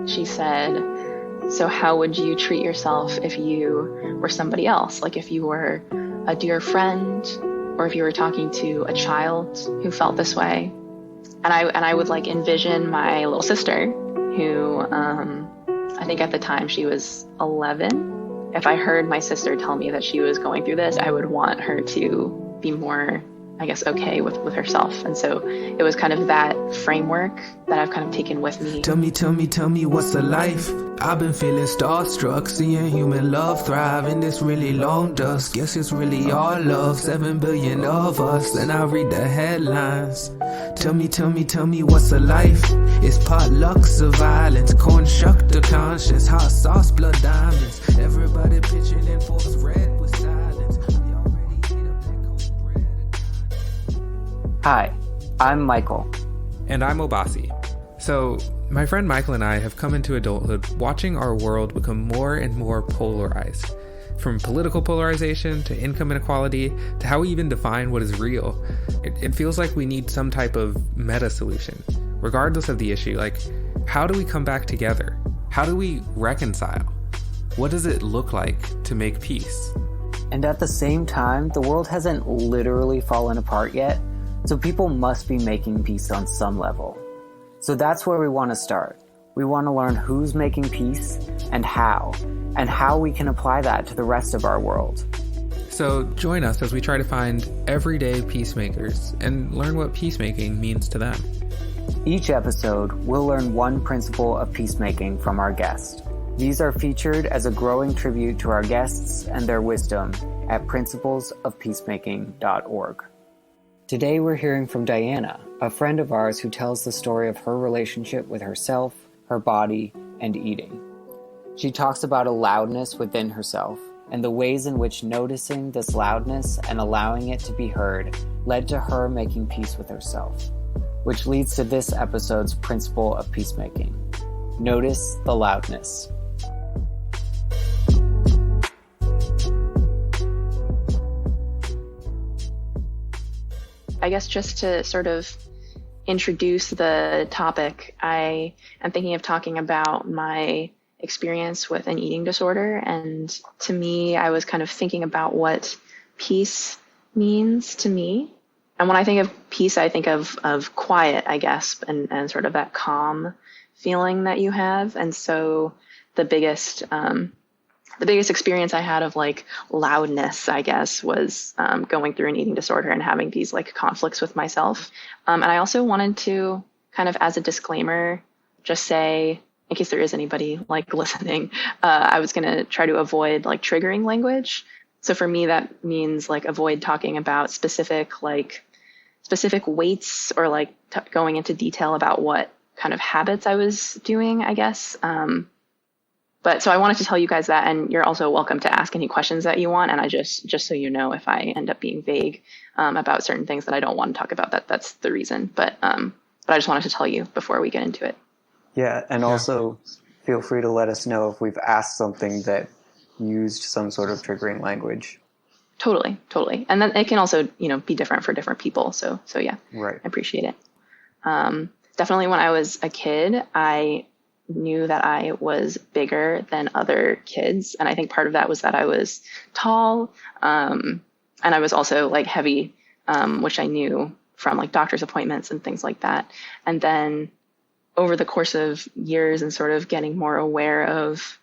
She said, so how would you treat yourself if you were somebody else? Like if you were a dear friend or if you were talking to a child who felt this way. And I would like envision my little sister who, I think at the time she was 11. If I heard my sister tell me that she was going through this, I would want her to be more, I guess, okay with herself. And so it was kind of that framework that I've kind of taken with me. Tell me, what's the life? I've been feeling starstruck, seeing human love thrive in this really long dusk. Guess it's really all love, 7 billion of us, and I read the headlines. Tell me, what's the life? It's potlucks of violence, corn shucked to conscience, hot sauce, blood diamonds. Everybody pitching in force red with silence. We already ate up that cold bread. Hi, I'm Michael. And I'm Obasi. So, my friend Michael and I have come into adulthood watching our world become more and more polarized. From political polarization to income inequality to how we even define what is real. It feels like we need some type of meta solution, regardless of the issue. Like, how do we come back together? How do we reconcile? What does it look like to make peace? And at the same time, the world hasn't literally fallen apart yet, so people must be making peace on some level. So that's where we want to start. We want to learn who's making peace and how we can apply that to the rest of our world. So join us as we try to find everyday peacemakers and learn what peacemaking means to them. Each episode, we'll learn one principle of peacemaking from our guest. These are featured as a growing tribute to our guests and their wisdom at principlesofpeacemaking.org. Today we're hearing from Diana, a friend of ours who tells the story of her relationship with herself, her body, and eating. She talks about a loudness within herself and the ways in which noticing this loudness and allowing it to be heard led to her making peace with herself, which leads to this episode's principle of peacemaking. Notice the loudness. I guess just to sort of introduce the topic, I am thinking of talking about my experience with an eating disorder. And to me, I was kind of thinking about what peace means to me. And when I think of peace, I think of quiet, I guess, and sort of that calm feeling that you have. And so the biggest experience I had of like loudness, I guess, was going through an eating disorder and having these like conflicts with myself. And I also wanted to kind of, as a disclaimer, just say, in case there is anybody like listening, I was going to try to avoid like triggering language. So for me, that means like avoid talking about specific weights or like going into detail about what kind of habits I was doing, I guess. But so I wanted to tell you guys that, and you're also welcome to ask any questions that you want. And I just so you know, if I end up being vague about certain things that I don't want to talk about, that's the reason. But I just wanted to tell you before we get into it. Yeah, and also feel free to let us know if we've asked something that used some sort of triggering language. Totally. And then it can also, be different for different people. So yeah, right. I appreciate it. Definitely when I was a kid, I knew that I was bigger than other kids. And I think part of that was that I was tall. And I was also like heavy, which I knew from like doctor's appointments and things like that. And then over the course of years and sort of getting more aware of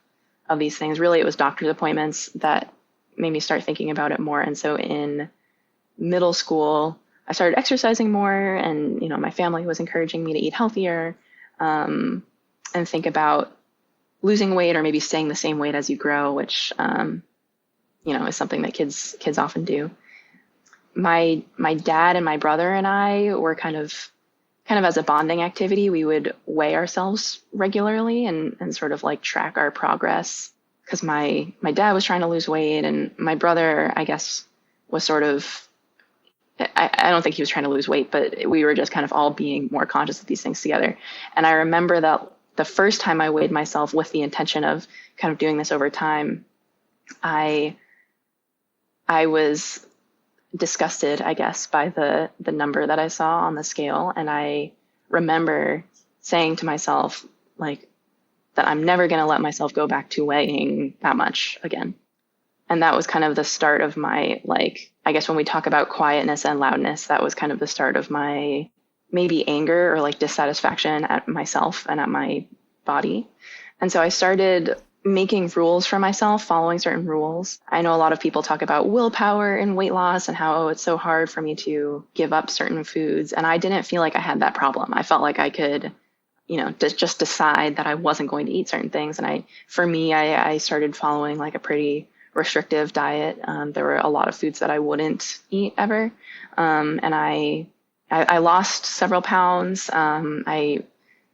these things, really it was doctor's appointments that made me start thinking about it more. And so in middle school, I started exercising more, and, my family was encouraging me to eat healthier, and think about losing weight or maybe staying the same weight as you grow, which, is something that kids often do. My dad and my brother and I were kind of as a bonding activity, we would weigh ourselves regularly and sort of like track our progress, because my dad was trying to lose weight, and my brother, I guess, was sort of, I don't think he was trying to lose weight, but we were just kind of all being more conscious of these things together. And I remember that the first time I weighed myself with the intention of kind of doing this over time, I was disgusted, I guess, by the number that I saw on the scale. And I remember saying to myself, like, that I'm never going to let myself go back to weighing that much again. And that was kind of the start of my, like, I guess when we talk about quietness and loudness, that was kind of the start of my maybe anger or like dissatisfaction at myself and at my body. And so I started making rules for myself, following certain rules. I know a lot of people talk about willpower and weight loss and how it's so hard for me to give up certain foods. And I didn't feel like I had that problem. I felt like I could, just decide that I wasn't going to eat certain things. And I started following like a pretty restrictive diet. There were a lot of foods that I wouldn't eat ever. And I lost several pounds.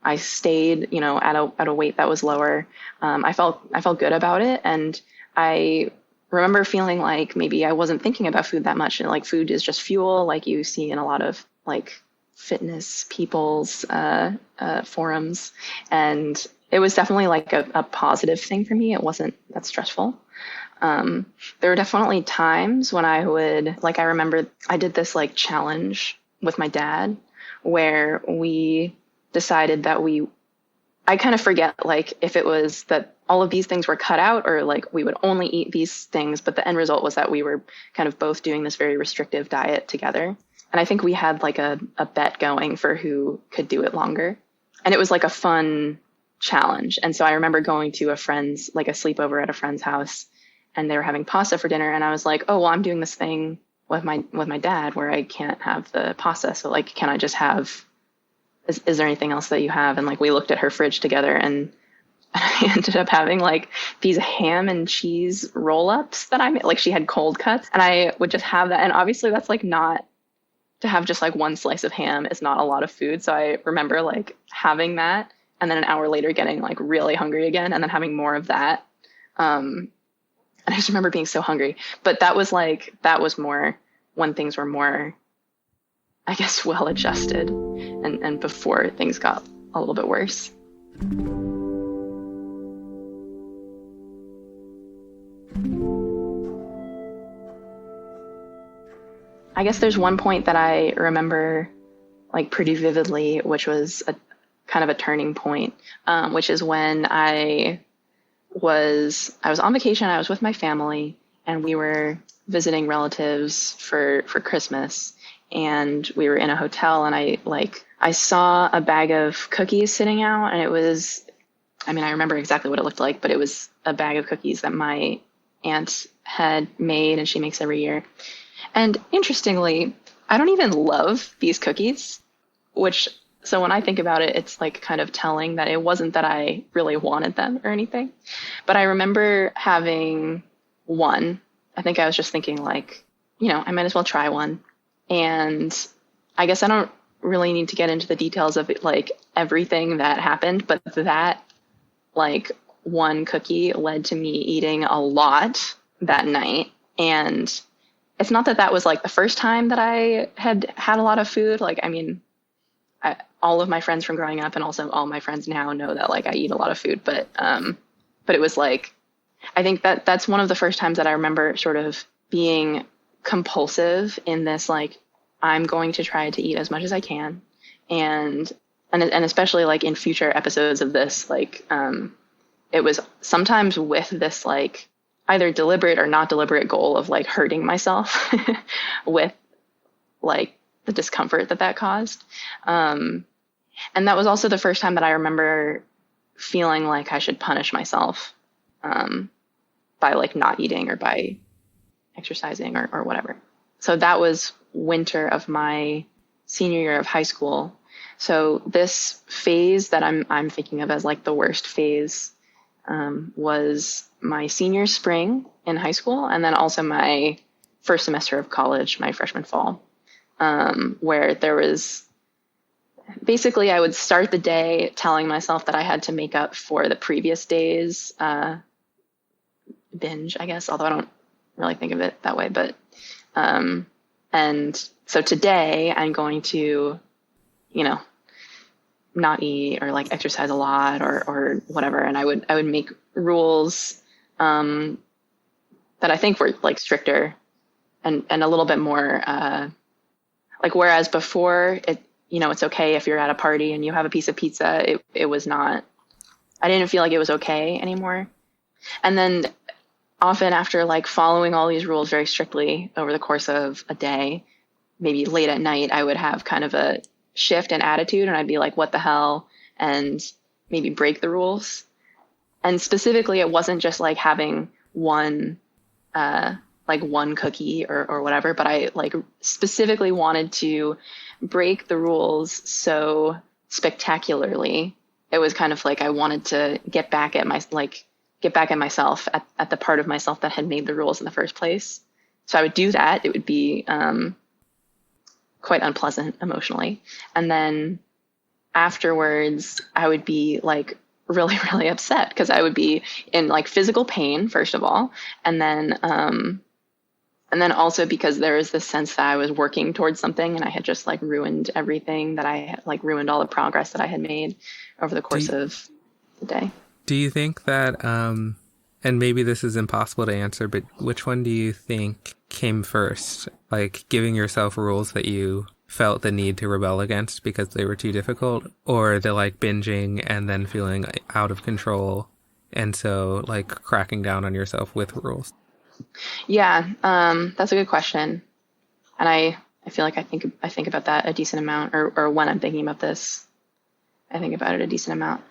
I stayed, at a weight that was lower. I felt good about it. And I remember feeling like maybe I wasn't thinking about food that much. And like food is just fuel, like you see in a lot of like fitness people's forums. And it was definitely like a positive thing for me. It wasn't that stressful. There were definitely times when I remember I did this like challenge with my dad where we decided that I kind of forget like if it was that all of these things were cut out or like we would only eat these things, but the end result was that we were kind of both doing this very restrictive diet together. And I think we had like a bet going for who could do it longer. And it was like a fun challenge. And so I remember going to a sleepover at a friend's house, and they were having pasta for dinner. And I was like, oh, well, I'm doing this thing with my dad where I can't have the pasta. So like, can I just have, is there anything else that you have? And like, we looked at her fridge together, and I ended up having like these ham and cheese roll-ups that I made. Like she had cold cuts, and I would just have that. And obviously that's like not, to have just like one slice of ham is not a lot of food. So I remember like having that, and then an hour later getting like really hungry again, and then having more of that. And I just remember being so hungry. But that was more when things were more, I guess, well adjusted, and before things got a little bit worse. I guess there's one point that I remember like pretty vividly, which was a kind of a turning point, which is when I was on vacation. I was with my family, and we were visiting relatives for Christmas, and we were in a hotel, and I saw a bag of cookies sitting out, and it was, I remember exactly what it looked like, but it was a bag of cookies that my aunt had made, and she makes every year. And interestingly, I don't even love these cookies, so when I think about it, it's like kind of telling that it wasn't that I really wanted them or anything. But I remember having one. I think I was just thinking like, I might as well try one. And I guess I don't really need to get into the details of it, like everything that happened, but that like one cookie led to me eating a lot that night. And it's not that was like the first time that I had a lot of food. Like, all of my friends from growing up, and also all my friends now, know that like I eat a lot of food, but it was like, I think that's one of the first times that I remember sort of being compulsive in this, like, I'm going to try to eat as much as I can. And especially like in future episodes of this, like, it was sometimes with this, like, either deliberate or not deliberate goal of like hurting myself with like the discomfort that caused. And that was also the first time that I remember feeling like I should punish myself by like not eating or by exercising or whatever. So that was winter of my senior year of high school. So this phase that I'm thinking of as like the worst phase was my senior spring in high school, and then also my first semester of college, my freshman fall, where there was basically, I would start the day telling myself that I had to make up for the previous day's binge, I guess, although I don't really think of it that way. But and so today I'm going to, not eat or like exercise a lot or whatever. And I would make rules that I think were like stricter and a little bit more like, whereas before it's okay if you're at a party and you have a piece of pizza, it was not I didn't feel like it was okay anymore. And then often after like following all these rules very strictly over the course of a day, maybe late at night, I would have kind of a shift in attitude and I'd be like, what the hell? And maybe break the rules. And specifically, it wasn't just like having one cookie or whatever, but I like specifically wanted to break the rules so spectacularly. It was kind of like I wanted to get back at myself, at the part of myself that had made the rules in the first place. So I would do that. It would be quite unpleasant emotionally. And then afterwards, I would be like really, really upset because I would be in like physical pain, first of all. And then also because there was this sense that I was working towards something and I had just like ruined everything, that I had like ruined all the progress that I had made over the course of the day. Do you think that, and maybe this is impossible to answer, but which one do you think came first? Like giving yourself rules that you felt the need to rebel against because they were too difficult, or the like binging and then feeling out of control and so like cracking down on yourself with rules? Yeah, that's a good question. And I feel like I think about that a decent amount, or when I'm thinking about this, I think about it a decent amount.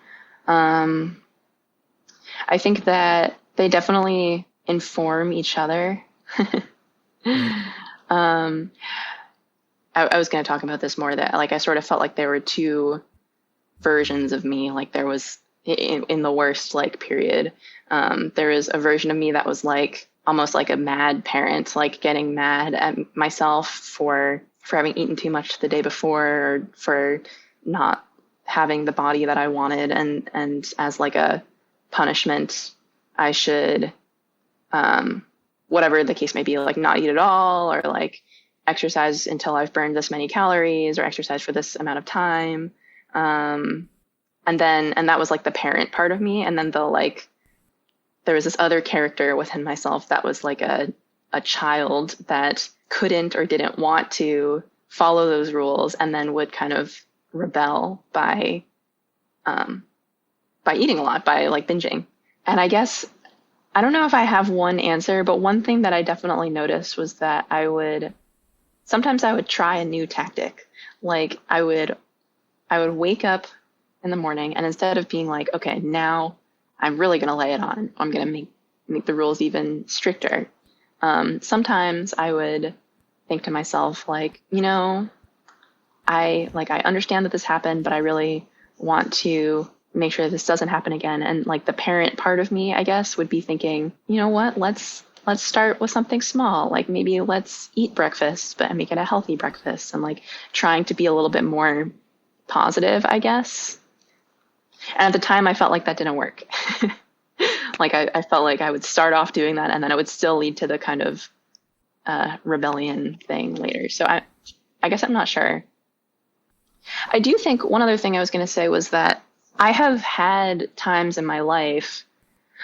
I think that they definitely inform each other. I was going to talk about this more, that like I sort of felt like there were two versions of me. Like there was in the worst like period, there was a version of me that was like almost like a mad parent, like getting mad at myself for having eaten too much the day before, or for not having the body that I wanted, and as like a punishment, I should, whatever the case may be, like not eat at all, or like exercise until I've burned this many calories, or exercise for this amount of time. And that was like the parent part of me. And then there was this other character within myself that was like a child that couldn't or didn't want to follow those rules, and then would kind of rebel by eating a lot, by like binging. And I guess, I don't know if I have one answer, but one thing that I definitely noticed was that sometimes I would try a new tactic. Like I would wake up in the morning, and instead of being like, okay, now I'm really going to lay it on, I'm going to make the rules even stricter. Sometimes I would think to myself, like, I understand that this happened, but I really want to make sure this doesn't happen again. And like the parent part of me, I guess, would be thinking, you know what, let's start with something small. Like maybe let's eat breakfast, but make it a healthy breakfast, and like trying to be a little bit more positive, I guess. And at the time I felt like that didn't work. Like I felt like I would start off doing that, and then it would still lead to the kind of rebellion thing later. So I guess I'm not sure. I do think one other thing I was going to say was that I have had times in my life,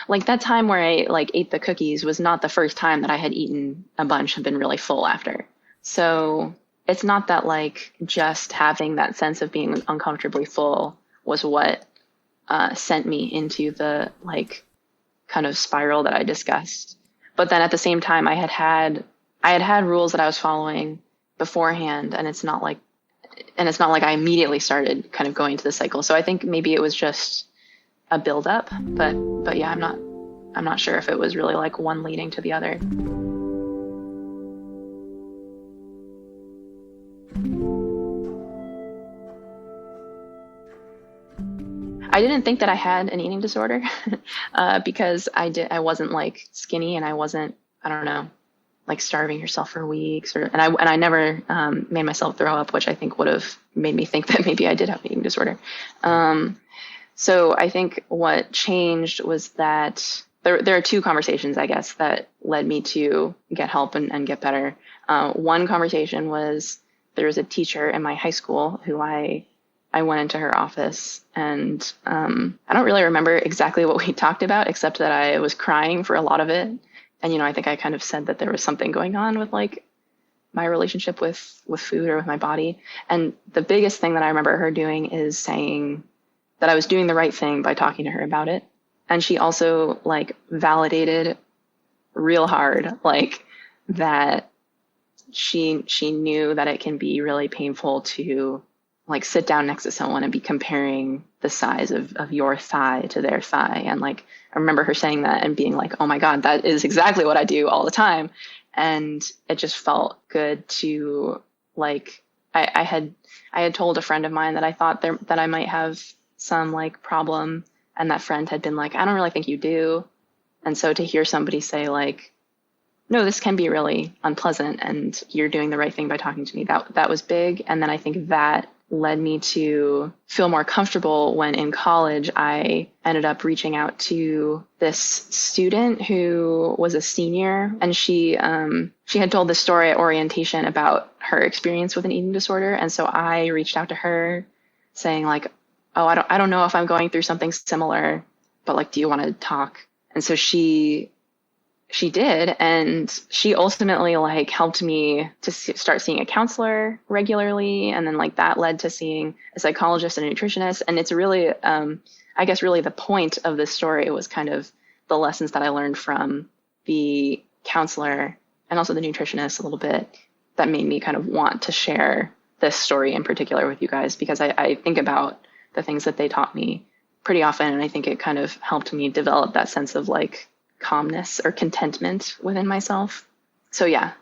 like that time where I like ate the cookies was not the first time that I had eaten a bunch and been really full after. So it's not that like just having that sense of being uncomfortably full was what sent me into the like kind of spiral that I discussed. But then at the same time, I had rules that I was following beforehand, and it's not like I immediately started kind of going into the cycle. So I think maybe it was just a buildup, but yeah, I'm not sure if it was really like one leading to the other. I didn't think that I had an eating disorder because I wasn't like skinny, and I wasn't, I don't know, like starving yourself for weeks, and I never made myself throw up, which I think would have made me think that maybe I did have an eating disorder. So I think what changed was that there are two conversations, I guess, that led me to get help and get better. One conversation was, there was a teacher in my high school who I went into her office, and I don't really remember exactly what we talked about, except that I was crying for a lot of it. And, I think I kind of said that there was something going on with like my relationship with food or with my body. And the biggest thing that I remember her doing is saying, that I was doing the right thing by talking to her about it. And she also like validated real hard, like that she knew that it can be really painful to like sit down next to someone and be comparing the size of your thigh to their thigh. And like, I remember her saying that and being like, oh my God, that is exactly what I do all the time. And it just felt good to like, I had told a friend of mine that I thought that I might have some like problem. And that friend had been like, I don't really think you do. And so to hear somebody say like, no, this can be really unpleasant and you're doing the right thing by talking to me, that was big. And then I think that led me to feel more comfortable when in college I ended up reaching out to this student who was a senior, and she had told this story at orientation about her experience with an eating disorder. And so I reached out to her saying like, oh, I don't know if I'm going through something similar, but like, do you want to talk? And so she did. And she ultimately like helped me to start seeing a counselor regularly. And then like that led to seeing a psychologist and a nutritionist. And it's really, I guess really the point of this story was kind of the lessons that I learned from the counselor and also the nutritionist a little bit that made me kind of want to share this story in particular with you guys, because I think about the things that they taught me pretty often. And I think it kind of helped me develop that sense of like calmness or contentment within myself. So yeah,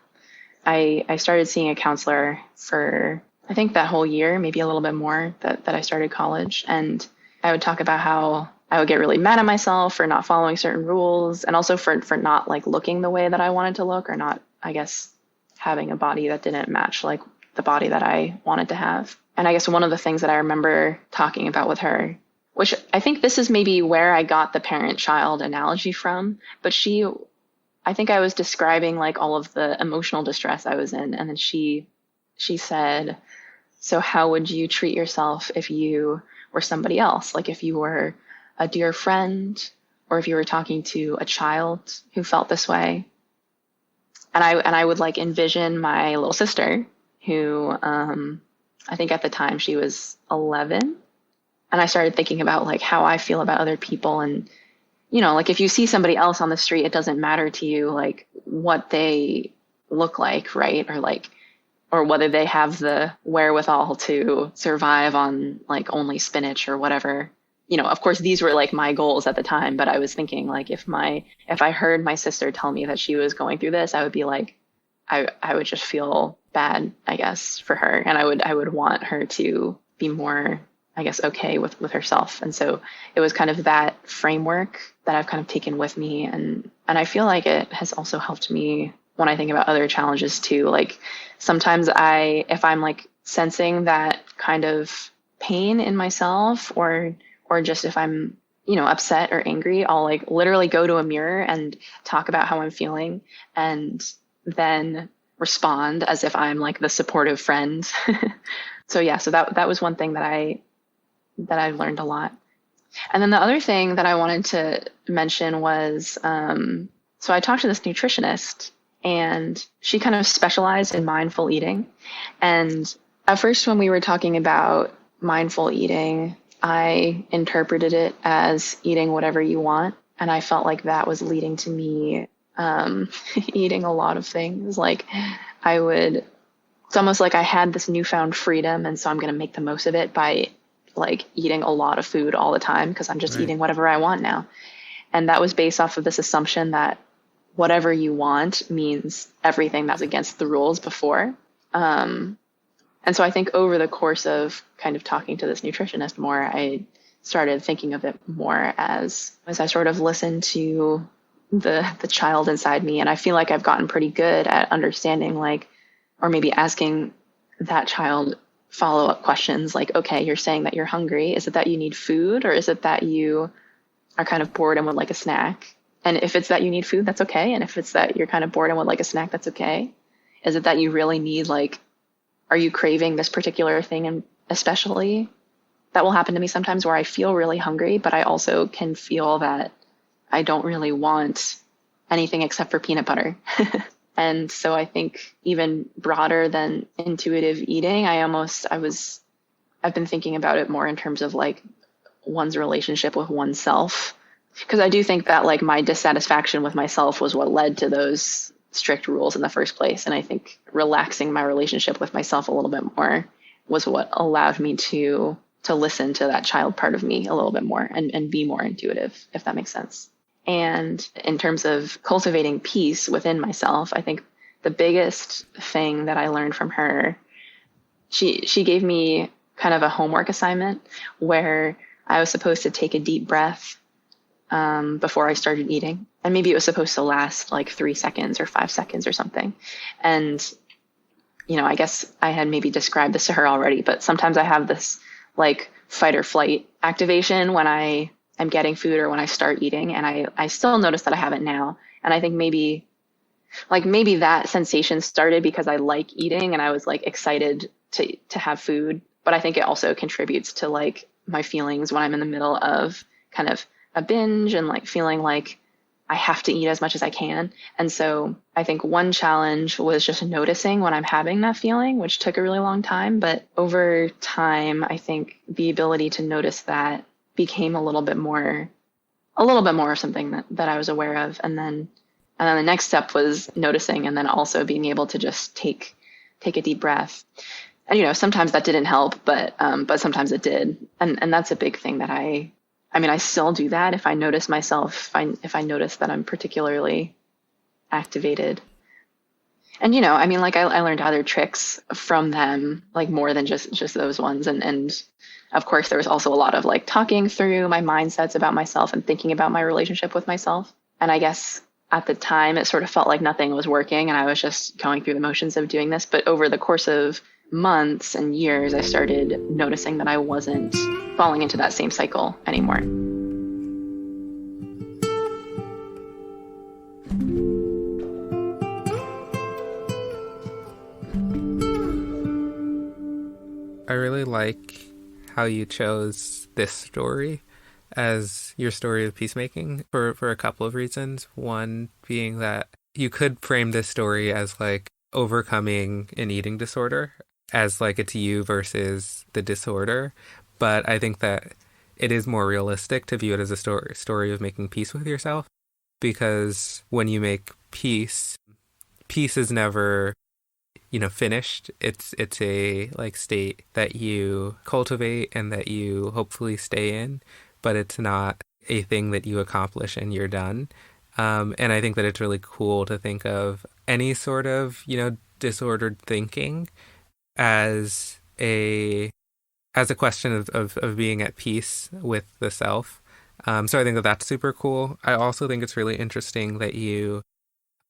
I started seeing a counselor for, I think that whole year, maybe a little bit more that I started college. And I would talk about how I would get really mad at myself for not following certain rules, and also for not like looking the way that I wanted to look, or not, I guess, having a body that didn't match like the body that I wanted to have. And I guess one of the things that I remember talking about with her, which I think this is maybe where I got the parent-child analogy from, but I think I was describing like all of the emotional distress I was in. And then she said, so how would you treat yourself if you were somebody else? Like if you were a dear friend, or if you were talking to a child who felt this way. And I would like envision my little sister who, I think at the time she was 11. And I started thinking about like how I feel about other people. And, you know, like if you see somebody else on the street, it doesn't matter to you like what they look like, right? Or like, or whether they have the wherewithal to survive on like only spinach or whatever. You know, of course, these were like my goals at the time, but I was thinking like if I heard my sister tell me that she was going through this, I would be like, I would just feel bad, I guess, for her. And I would want her to be more, I guess, okay with herself. And so it was kind of that framework that I've kind of taken with me. And I feel like it has also helped me when I think about other challenges too. Like sometimes if I'm like sensing that kind of pain in myself, or just if I'm, you know, upset or angry, I'll like literally go to a mirror and talk about how I'm feeling, and then respond as if I'm like the supportive friend. So yeah, so that was one thing that I've learned a lot. And then the other thing that I wanted to mention was, so I talked to this nutritionist, and she kind of specialized in mindful eating. And at first when we were talking about mindful eating, I interpreted it as eating whatever you want. And I felt like that was leading to me eating a lot of things. Like it's almost like I had this newfound freedom, and so I'm going to make the most of it by like eating a lot of food all the time, because I'm just eating whatever I want now. And that was based off of this assumption that whatever you want means everything that's against the rules before. And so I think over the course of kind of talking to this nutritionist more, I started thinking of it more as I sort of listened to the child inside me. And I feel like I've gotten pretty good at understanding, like, or maybe asking that child follow-up questions like, okay, you're saying that you're hungry. Is it that you need food, or is it that you are kind of bored and would like a snack? And if it's that you need food, that's okay. And if it's that you're kind of bored and would like a snack, that's okay. Is it that you really need, like, are you craving this particular thing? And especially that will happen to me sometimes where I feel really hungry, but I also can feel that I don't really want anything except for peanut butter. And so I think even broader than intuitive eating, I've been thinking about it more in terms of like, one's relationship with oneself. Because I do think that like my dissatisfaction with myself was what led to those strict rules in the first place. And I think relaxing my relationship with myself a little bit more was what allowed me to listen to that child part of me a little bit more and be more intuitive, if that makes sense. And in terms of cultivating peace within myself, I think the biggest thing that I learned from her, she gave me kind of a homework assignment where I was supposed to take a deep breath before I started eating. And maybe it was supposed to last like 3 seconds or 5 seconds or something. And, you know, I guess I had maybe described this to her already, but sometimes I have this like fight or flight activation when I am getting food or when I start eating. And I still notice that I have it now. And I think maybe that sensation started because I like eating and I was like excited to have food. But I think it also contributes to like my feelings when I'm in the middle of kind of a binge and like feeling like I have to eat as much as I can. And so I think one challenge was just noticing when I'm having that feeling, which took a really long time. But over time, I think the ability to notice that became a little bit more of something that I was aware of. And then the next step was noticing and then also being able to just take a deep breath. And, you know, sometimes that didn't help, but sometimes it did. And that's a big thing that I still do that if I notice myself, if I notice that I'm particularly activated. And, you know, I mean, like I learned other tricks from them, like more than just those ones. And of course, there was also a lot of like talking through my mindsets about myself and thinking about my relationship with myself. And I guess at the time, it sort of felt like nothing was working and I was just going through the motions of doing this. But over the course of months and years, I started noticing that I wasn't falling into that same cycle anymore. I really like how you chose this story as your story of peacemaking for a couple of reasons. One being that you could frame this story as like overcoming an eating disorder, as like it's you versus the disorder. But I think that it is more realistic to view it as a story of making peace with yourself, because when you make peace is never, you know, finished. It's a like state that you cultivate and that you hopefully stay in, but it's not a thing that you accomplish and you're done. And I think that it's really cool to think of any sort of, you know, disordered thinking as a question of being at peace with the self. So I think that that's super cool. I also think it's really interesting that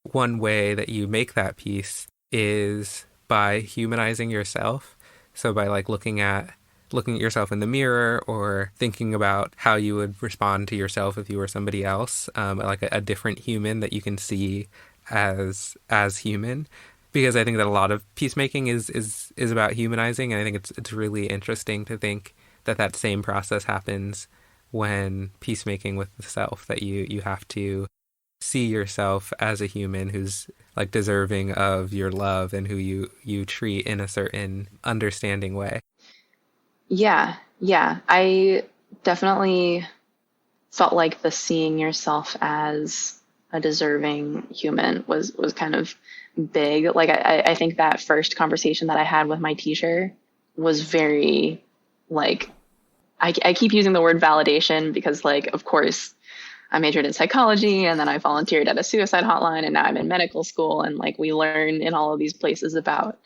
one way that you make that peace is by humanizing yourself. So by like looking at yourself in the mirror or thinking about how you would respond to yourself if you were somebody else, like a different human that you can see as human. Because I think that a lot of peacemaking is about humanizing, and I think it's really interesting to think that same process happens when peacemaking with the self, that you have to see yourself as a human who's like deserving of your love and who you treat in a certain understanding way. Yeah. I definitely felt like the seeing yourself as a deserving human was kind of big. Like I think that first conversation that I had with my teacher was very like, I keep using the word validation because like, of course, I majored in psychology and then I volunteered at a suicide hotline and now I'm in medical school. And like we learn in all of these places about,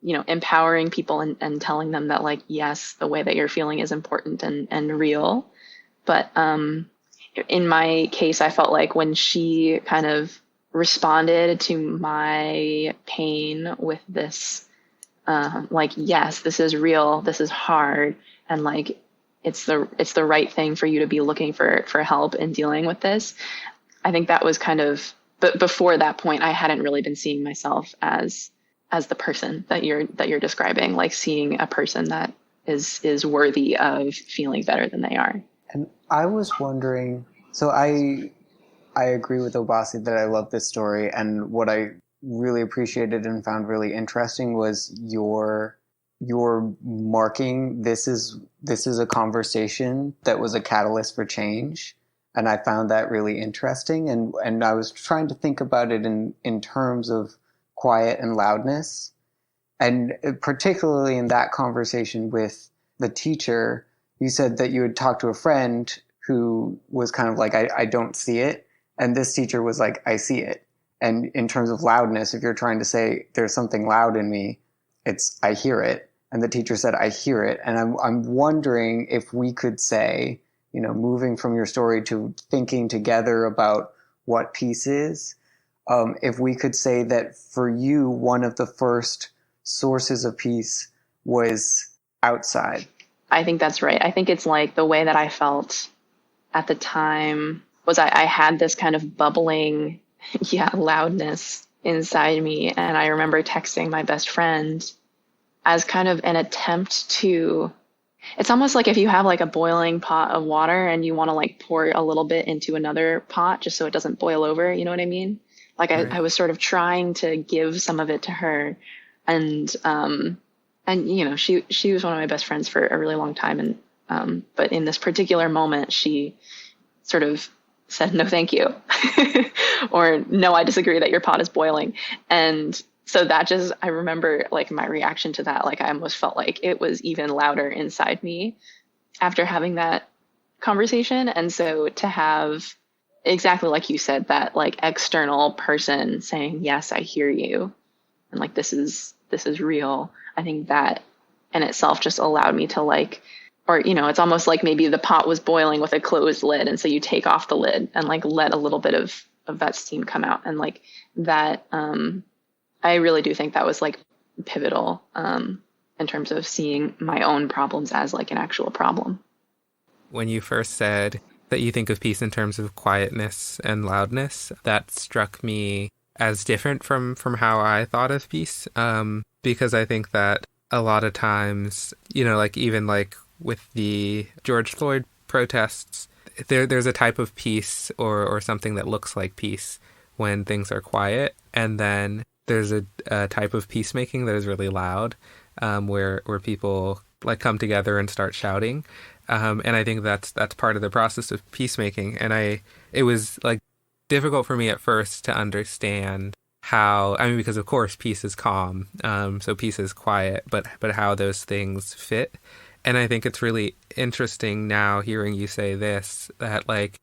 you know, empowering people and telling them that like, yes, the way that you're feeling is important and real. But in my case, I felt like when she kind of responded to my pain with this, like, yes, this is real, this is hard, and like it's the right thing for you to be looking for help in dealing with this. I think that was kind of, but before that point, I hadn't really been seeing myself as the person that you're describing, like seeing a person that is worthy of feeling better than they are. And I was wondering, so I agree with Obasi that I love this story, and what I really appreciated and found really interesting was your you're marking this is a conversation that was a catalyst for change. And I found that really interesting. And I was trying to think about it in terms of quiet and loudness. And particularly in that conversation with the teacher, you said that you had talked to a friend who was kind of like, I don't see it. And this teacher was like, I see it. And in terms of loudness, if you're trying to say there's something loud in me, it's I hear it. And the teacher said, I hear it. And I'm wondering if we could say, you know, moving from your story to thinking together about what peace is, if we could say that for you, one of the first sources of peace was outside. I think that's right. I think it's like the way that I felt at the time was I had this kind of bubbling, loudness inside me. And I remember texting my best friend as kind of an attempt to, it's almost like if you have like a boiling pot of water and you want to like pour a little bit into another pot just so it doesn't boil over. You know what I mean? Like Right. I was sort of trying to give some of it to her. And you know, she was one of my best friends for a really long time. And, but in this particular moment, she sort of said, no, thank you. Or no, I disagree that your pot is boiling. And so that just, I remember like my reaction to that, like I almost felt like it was even louder inside me after having that conversation. And so to have exactly like you said, that like external person saying, yes, I hear you. And like, this is real. I think that in itself just allowed me to like, or, you know, it's almost like maybe the pot was boiling with a closed lid. And so you take off the lid and like let a little bit of that steam come out. And like that, I really do think that was like pivotal in terms of seeing my own problems as like an actual problem. When you first said that you think of peace in terms of quietness and loudness, that struck me as different from how I thought of peace, because I think that a lot of times, you know, like even like with the George Floyd protests, there's a type of peace or something that looks like peace when things are quiet, and then there's a type of peacemaking that is really loud, where people like come together and start shouting, and I think that's part of the process of peacemaking. And it was like difficult for me at first to understand how, I mean, because of course peace is calm, so peace is quiet, but how those things fit. And I think it's really interesting now hearing you say this, that like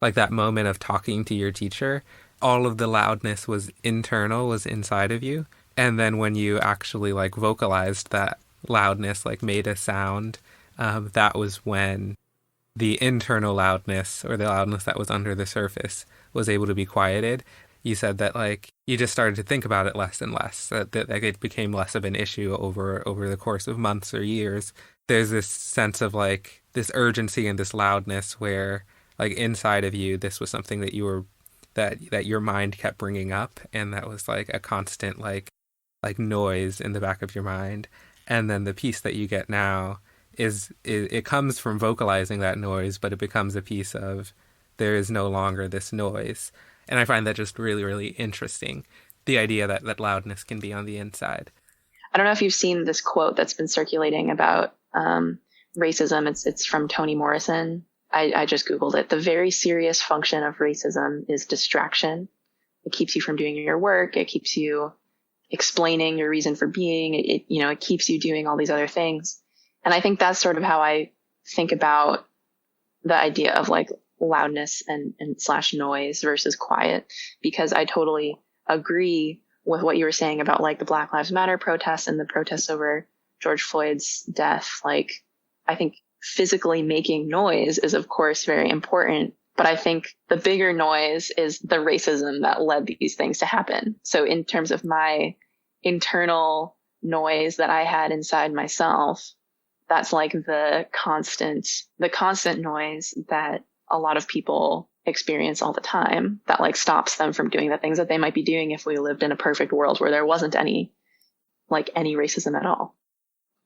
that moment of talking to your teacher, all of the loudness was internal, was inside of you. And then when you actually like vocalized that loudness, like made a sound, that was when the internal loudness, or the loudness that was under the surface, was able to be quieted. You said that like you just started to think about it less and less, that it became less of an issue over the course of months or years. There's this sense of like this urgency and this loudness where like inside of you, this was something that you were, that your mind kept bringing up, and that was like a constant like noise in the back of your mind. And then the peace that you get now is it comes from vocalizing that noise, but it becomes a piece of there is no longer this noise. And I find that just really, really interesting, the idea that loudness can be on the inside. I don't know if you've seen this quote that's been circulating about racism. It's from Toni Morrison. I just Googled it. The very serious function of racism is distraction. It keeps you from doing your work. It keeps you explaining your reason for being. It keeps you doing all these other things. And I think that's sort of how I think about the idea of like loudness and / noise versus quiet, because I totally agree with what you were saying about like the Black Lives Matter protests and the protests over George Floyd's death. Like, I think physically making noise is of course very important, but I think the bigger noise is the racism that led these things to happen. So in terms of my internal noise that I had inside myself, that's like the constant noise that a lot of people experience all the time, that like stops them from doing the things that they might be doing if we lived in a perfect world where there wasn't any racism at all.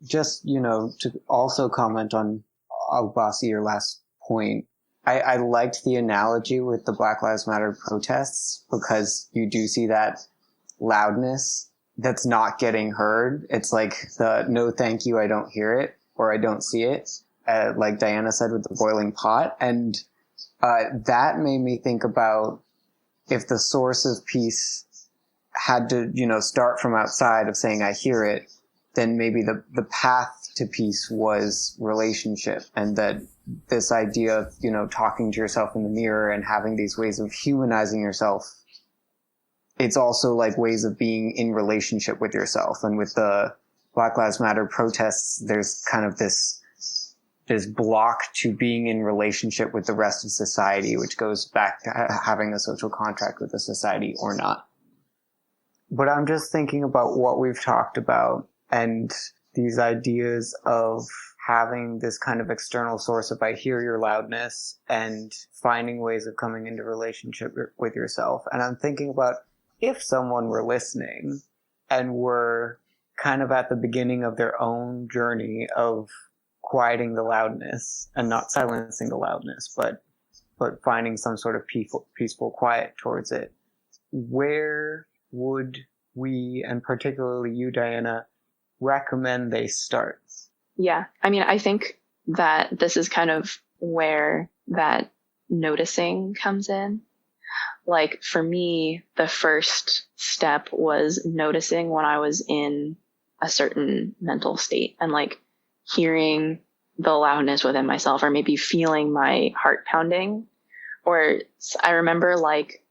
Just, to also comment on Abbasi, your last point, I liked the analogy with the Black Lives Matter protests, because you do see that loudness, that's not getting heard. It's like the no thank you, I don't hear it, or I don't see it, like Diana said with the boiling pot. And that made me think about if the source of peace had to, start from outside of saying I hear it, then maybe the path to peace was relationship, and that this idea of, talking to yourself in the mirror and having these ways of humanizing yourself, it's also like ways of being in relationship with yourself. And with the Black Lives Matter protests, there's kind of this block to being in relationship with the rest of society, which goes back to having a social contract with the society or not. But I'm just thinking about what we've talked about and these ideas of having this kind of external source of I hear your loudness and finding ways of coming into relationship with yourself. And I'm thinking about if someone were listening and were kind of at the beginning of their own journey of quieting the loudness and not silencing the loudness, but finding some sort of peaceful quiet towards it, where would we, and particularly you, Diana, recommend they start? Yeah. I mean, I think that this is kind of where that noticing comes in. Like for me, the first step was noticing when I was in a certain mental state and like hearing the loudness within myself, or maybe feeling my heart pounding. Or I remember like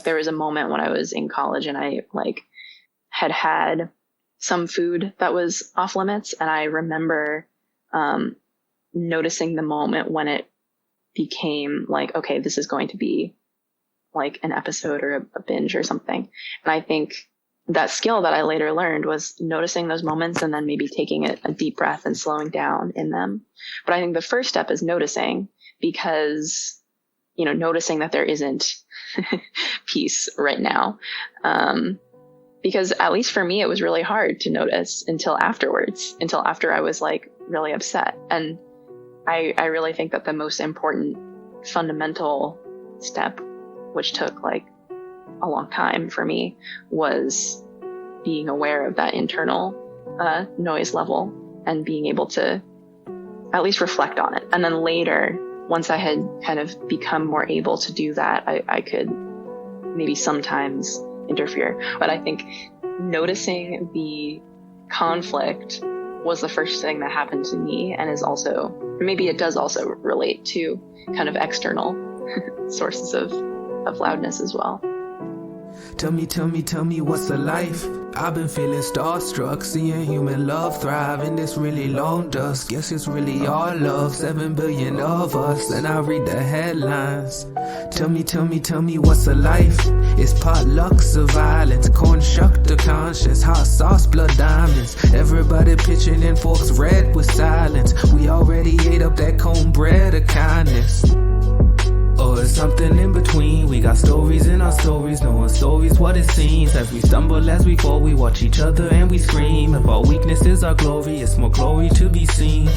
there was a moment when I was in college and I like had some food that was off limits. And I remember noticing the moment when it became like, okay, this is going to be like an episode or a binge or something. And I think that skill that I later learned was noticing those moments and then maybe taking a deep breath and slowing down in them. But I think the first step is noticing, because, noticing that there isn't peace right now. Because at least for me, it was really hard to notice until after I was like really upset. And I really think that the most important fundamental step, which took like a long time for me, was being aware of that internal noise level and being able to at least reflect on it. And then later, once I had kind of become more able to do that, I could maybe sometimes interfere. But I think noticing the conflict was the first thing that happened to me, and is also, maybe it does also relate to kind of external sources of loudness as well. Tell me what's the life? I've been feeling starstruck, seeing human love thrive in this really long dusk. Guess it's really all love, 7 billion of us, and I read the headlines. Tell me what's the life? It's potlucks of violence, corn shuck the conscience, hot sauce, blood diamonds. Everybody pitching in forks red with silence. We already ate up that cornbread of kindness. Or it's something in between. We got stories in our stories, knowing stories what it seems. As we stumble, as we fall, we watch each other and we scream. If our weakness is our glory, it's more glory to be seen.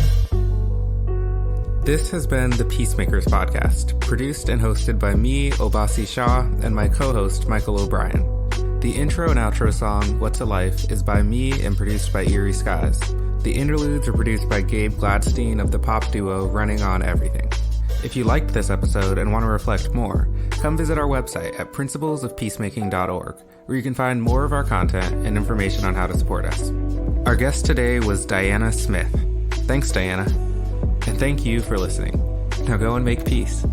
This has been the Peacemakers podcast, produced and hosted by me, Obasi Shah, and my co-host, Michael O'Brien. The intro and outro song, What's a Life, is by me and produced by Eerie Skies. The interludes are produced by Gabe Gladstein of the pop duo Running On Everything. If you liked this episode and want to reflect more, come visit our website at principlesofpeacemaking.org, where you can find more of our content and information on how to support us. Our guest today was Diana Smith. Thanks, Diana. And thank you for listening. Now go and make peace.